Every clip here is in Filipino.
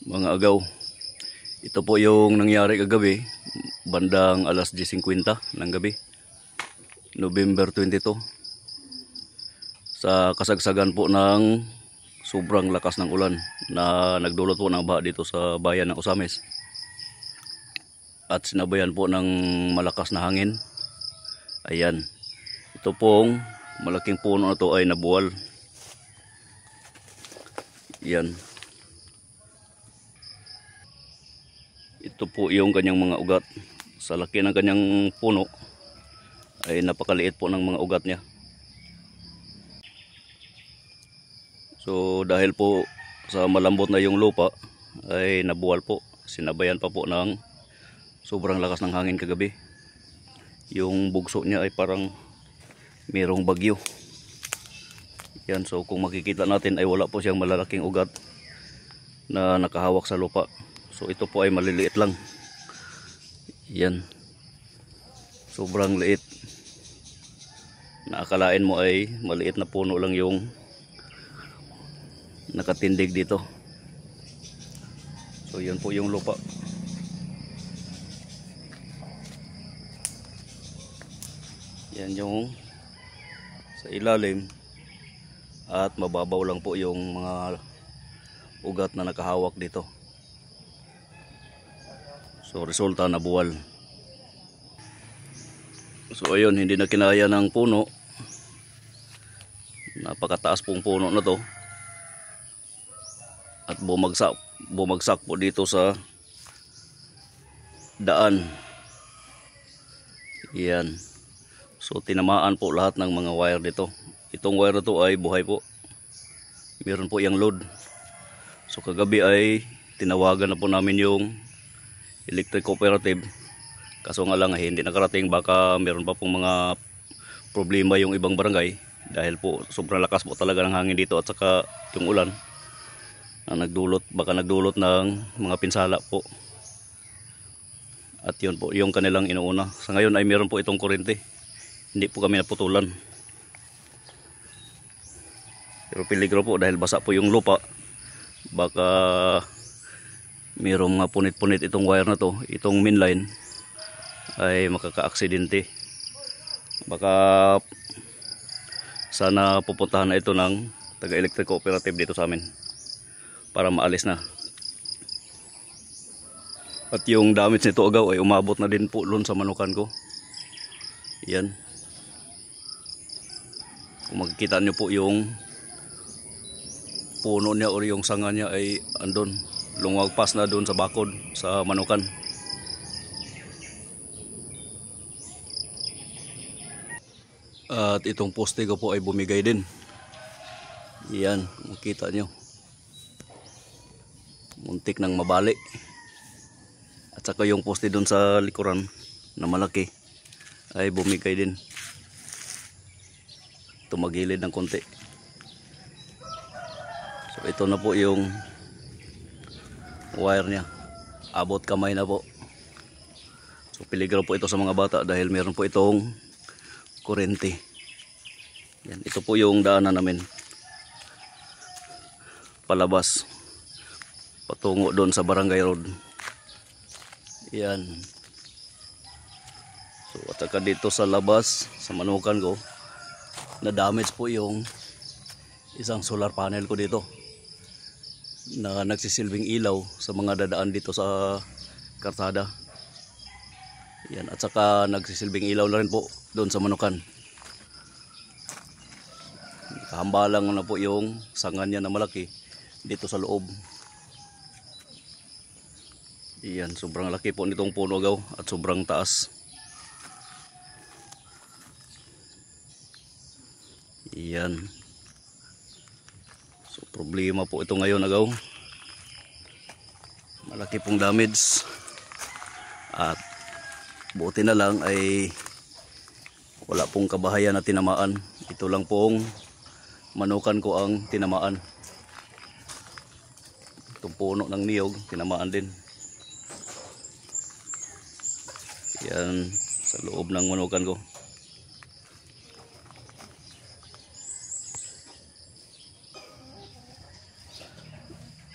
mga agaw. Ito po yung nangyari kagabi, bandang alas 10:50 ng gabi, November 22. Sa kasagsagan po ng sobrang lakas ng ulan na nagdulot po ng baha dito sa bayan ng Osamis. At sinabayan po ng malakas na hangin. Ayan. Ito pong malaking puno na to ay nabuwal. Yan. Ito po yung kanyang mga ugat. Sa laki ng kanyang puno ay napakaliit po ng mga ugat niya. So dahil po sa malambot na yung lupa ay nabuwal po. Sinabayan pa po ng sobrang lakas ng hangin kagabi. Yung bugso niya ay parang mayroong bagyo. Yan, so kung makikita natin ay wala po siyang malalaking ugat na nakahawak sa lupa. So ito po ay maliliit lang. Yan. Sobrang liit. Naakalain mo ay maliit na puno lang yung nakatindig dito. So yan po yung lupa. Yan yung sa ilalim. At mababaw lang po yung mga ugat na nakahawak dito. So resulta nabuwal. So ayun, hindi na kinaya ng puno. Napakataas pong puno na to. At bumagsak po dito sa daan. Yan. So tinamaan po lahat ng mga wire dito. Itong wire na to ay buhay po. Meron po yung load. So kagabi ay tinawagan na po namin yung electric cooperative. Kaso nga lang hindi nakarating, baka meron pa pong mga problema yung ibang barangay. Dahil po sobrang lakas po talaga ng hangin dito at saka yung ulan na baka nagdulot ng mga pinsala po. At yun po yung kanilang inuuna. Sa ngayon ay meron po itong kuryente. Hindi po kami naputulan. Pero peligro po dahil basa po yung lupa. Baka mayroong mga punit-punit itong wire na to. Itong main line ay makaka-aksidente. Baka sana pupuntahan na ito ng taga-electric cooperative dito sa amin para maalis na. At yung damage nito agaw ay umabot na din po doon sa manukan ko. Yan. Kung makikita nyo po yung puno niya o yung sanga niya ay andun, lumagpas na doon sa bakod sa manukan. At itong poste ko po ay bumigay din. Yan, makita nyo, muntik nang mabali. At saka yung poste doon sa likuran na malaki ay bumigay din. Tumagilid ng konti. So ito na po yung wire niya. Abot kamay na po. So peligro po ito sa mga bata dahil meron po itong kuryente. Yan, ito po yung daanan namin. Palabas. Patungo doon sa Barangay Road. Yan. So at saka dito sa labas, sa manukan ko, na damage po yung isang solar panel ko dito na nagsisilbing ilaw sa mga dadaan dito sa karsada. Yan, at saka nagsisilbing ilaw na rin po doon sa manukan. Kahambalang na po yung sanga niya na malaki dito sa loob. Yan, sobrang laki po nitong puno agaw at sobrang taas. Yan. So problema po ito ngayon agaw. Malaki pong damage. At buti na lang ay wala pong kabahayan na tinamaan. Ito lang pong manukan ko ang tinamaan. Itong puno ng niyog tinamaan din. Yan sa loob ng manukan ko.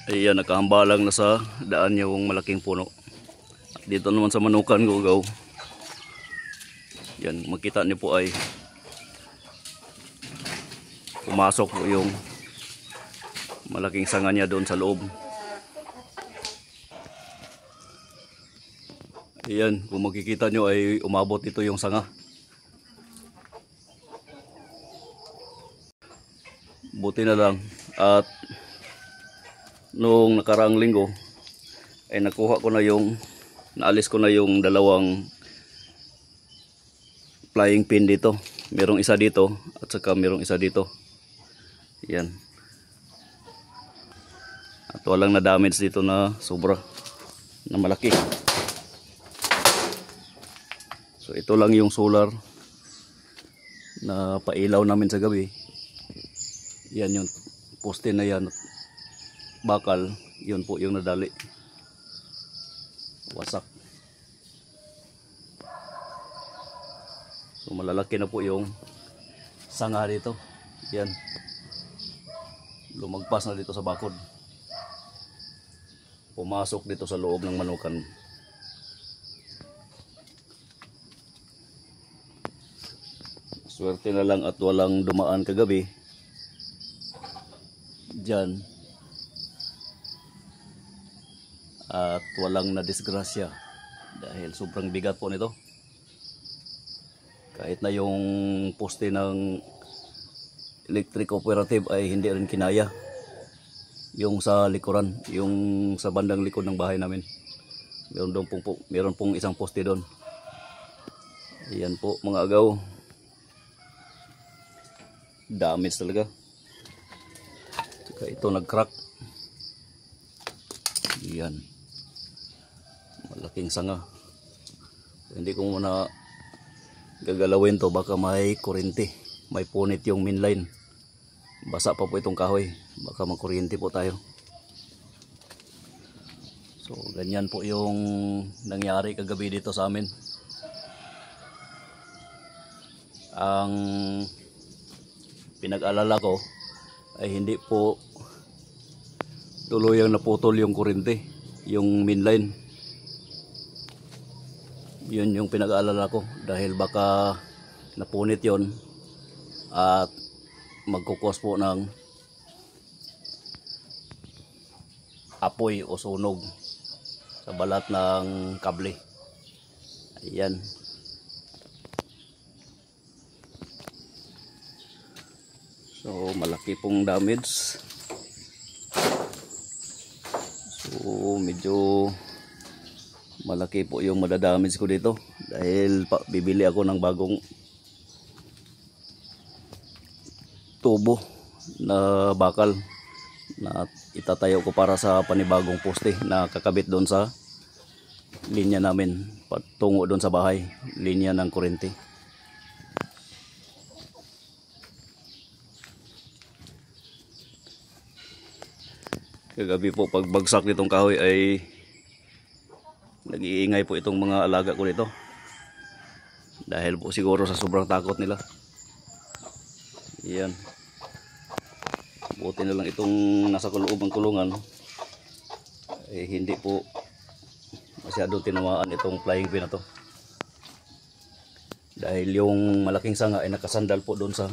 Ayan, nakahambalang na sa daan yung malaking puno. Dito naman sa Manukan Gugaw, yan, makita niyo po ay pumasok po yung malaking sanga niya doon sa loob. Ayan, kung makikita nyo ay umabot ito yung sanga. Buti na lang at noong nakaraang linggo ay naalis ko na yung dalawang flying pin dito. Merong isa dito at saka merong isa dito. Yan. At walang na-damage dito na sobra, na malaki. So ito lang yung solar na pailaw namin sa gabi. Yan yung poste na yan. Bakal, yun po yung nadali. Wasak. So malalaki na po yung sanga dito. Yan. Lumagpas na dito sa bakod. Pumasok dito sa loob ng Manukan. Swerte na lang at walang dumaan kagabi dyan. At walang nadisgrasya dahil sobrang bigat po nito. Kahit na yung poste ng electric cooperative ay hindi rin kinaya. Yung sa likuran, yung sa bandang likod ng bahay namin, meron pong isang poste doon. Ayan po mga agaw, damage talaga. Saka ito nag-crack. Yan, malaking sanga. Hindi ko muna gagalawin to, baka may kuryente, may punit yung main line. Basa pa po itong kahoy, baka makuryente po tayo. So ganyan po yung nangyari kagabi dito sa amin. Ang pinag-alala ko ay hindi po tuluyang naputol yung kuryente, yung main line. Yun yung pinag-aalala ko dahil baka napunit yon at magkukos po ng apoy o sunog sa balat ng kable. Ayan. So malaki pong damage. So medyo malaki po yung madadamage ko dito dahil bibili ako ng bagong tubo na bakal na itatayo ko para sa panibagong poste na kakabit doon sa linya namin patungo doon sa bahay, linya ng kuryente. Kagabi po pagbagsak nitong kahoy ay nag-iingay po itong mga alaga ko dito dahil po siguro sa sobrang takot nila. Yan. Buti na lang itong nasa loob ng kulungan eh hindi po masyadong tinamaan itong flying pin na to. Dahil yung malaking sanga ay nakasandal po doon sa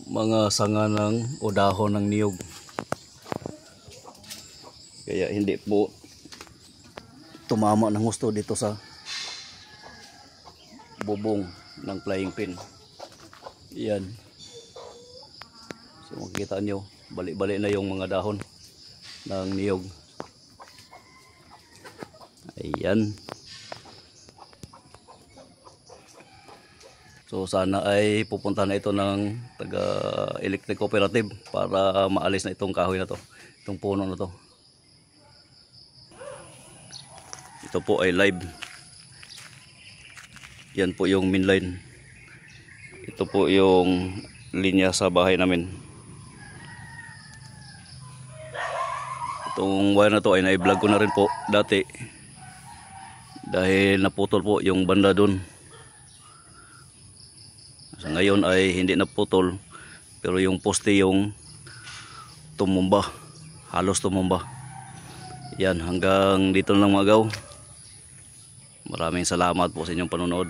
mga sanga ng o dahon ng niyog. Kaya hindi po tumama ng gusto dito sa bubong ng flying pin. Yan. So makikita nyo, balik-balik na yung mga dahon ng niyog. Ayan. So sana ay pupunta na ito ng taga electric cooperative para maalis na itong kahoy na to, itong puno na to. Ito po ay live. Yan po yung main line. Ito po yung linya sa bahay namin. Itong wire na to ay na-vlog ko na rin po dati dahil naputol po yung banda dun. Sa ngayon ay hindi naputol pero yung poste yung tumumba halos tumumba. Yan, hanggang dito na lang mga agaw. Maraming salamat po sa inyong panonood.